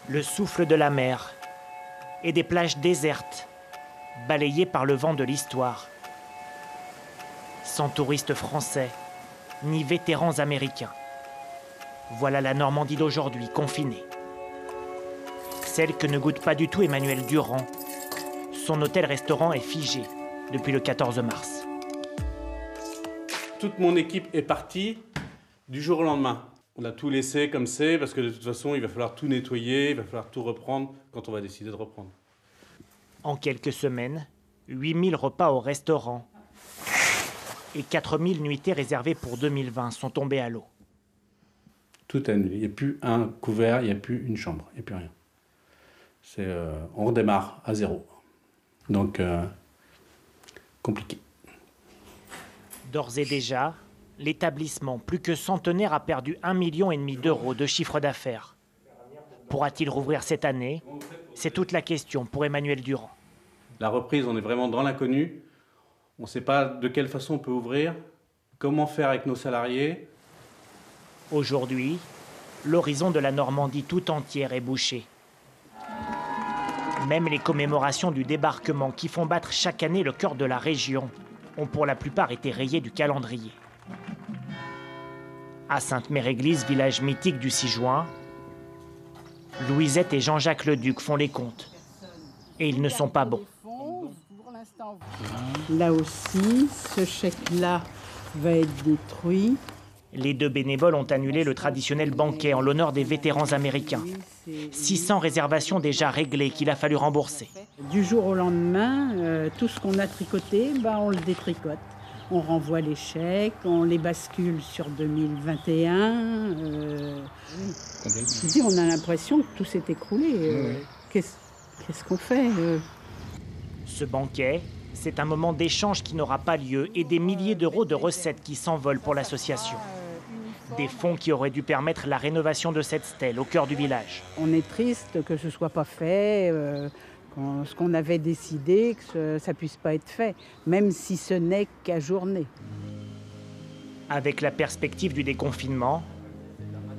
Le souffle de la mer et des plages désertes, balayées par le vent de l'histoire. Sans touristes français, ni vétérans américains. Voilà la Normandie d'aujourd'hui, confinée. Celle que ne goûte pas du tout Emmanuel Durand. Son hôtel-restaurant est figé depuis le 14 mars. Toute mon équipe est partie du jour au lendemain. On a tout laissé comme c'est, parce que de toute façon, il va falloir tout nettoyer, il va falloir tout reprendre quand on va décider de reprendre. En quelques semaines, 8000 repas au restaurant et 4000 nuitées réservées pour 2020 sont tombées à l'eau. Tout annulé. Il n'y a plus un couvert, il n'y a plus une chambre, il n'y a plus rien. On redémarre à zéro. Donc, compliqué. D'ores et déjà, l'établissement, plus que centenaire, a perdu 1,5 million d'euros de chiffre d'affaires. Pourra-t-il rouvrir cette année? C'est toute la question pour Emmanuel Durand. La reprise, on est vraiment dans l'inconnu. On ne sait pas de quelle façon on peut ouvrir, comment faire avec nos salariés. Aujourd'hui, l'horizon de la Normandie tout entière est bouché. Même les commémorations du débarquement qui font battre chaque année le cœur de la région ont pour la plupart été rayées du calendrier. À Sainte-Mère-Église, village mythique du 6 juin, Louisette et Jean-Jacques Leduc font les comptes. Et ils ne sont pas bons. Là aussi, ce chèque-là va être détruit. Les deux bénévoles ont annulé le traditionnel banquet en l'honneur des vétérans américains. 600 réservations déjà réglées qu'il a fallu rembourser. Du jour au lendemain, tout ce qu'on a tricoté, on le détricote. On renvoie les chèques, on les bascule sur 2021. On a l'impression que tout s'est écroulé. Qu'est-ce qu'on fait Ce banquet, c'est un moment d'échange qui n'aura pas lieu et des milliers d'euros de recettes qui s'envolent pour l'association. Des fonds qui auraient dû permettre la rénovation de cette stèle au cœur du village. On est triste que ce ne soit pas fait, ce qu'on avait décidé, que ça ne puisse pas être fait, même si ce n'est qu'à journée. Avec la perspective du déconfinement,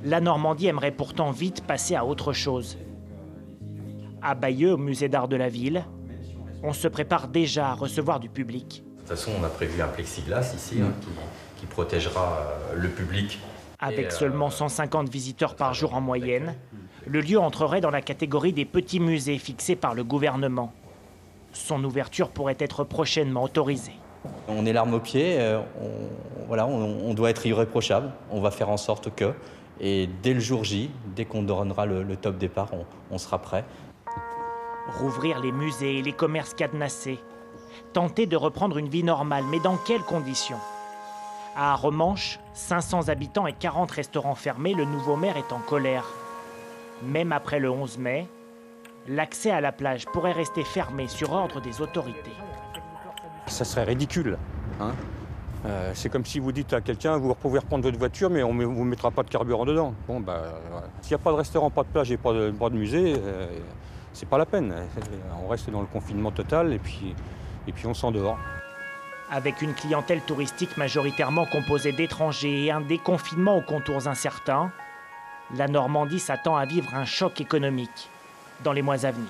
la Normandie aimerait pourtant vite passer à autre chose. À Bayeux, au musée d'art de la ville, on se prépare déjà à recevoir du public. De toute façon, on a prévu un plexiglas ici qui protégera le public. Avec seulement 150 visiteurs par jour en moyenne, le lieu entrerait dans la catégorie des petits musées fixés par le gouvernement. Son ouverture pourrait être prochainement autorisée. On est l'arme au pied, on doit être irréprochable, on va faire en sorte que, et dès le jour J, dès qu'on donnera le top départ, on sera prêt. Rouvrir les musées et les commerces cadenassés. Tenter de reprendre une vie normale, mais dans quelles conditions? À Romanche, 500 habitants et 40 restaurants fermés, le nouveau maire est en colère. Même après le 11 mai, l'accès à la plage pourrait rester fermé sur ordre des autorités. Ça serait ridicule. C'est comme si vous dites à quelqu'un, vous pouvez reprendre votre voiture, mais on ne vous mettra pas de carburant dedans. S'il n'y a pas de restaurant, pas de plage et pas de musée, c'est pas la peine. On reste dans le confinement total et puis on s'en dehors. Avec une clientèle touristique majoritairement composée d'étrangers et un déconfinement aux contours incertains, la Normandie s'attend à vivre un choc économique dans les mois à venir.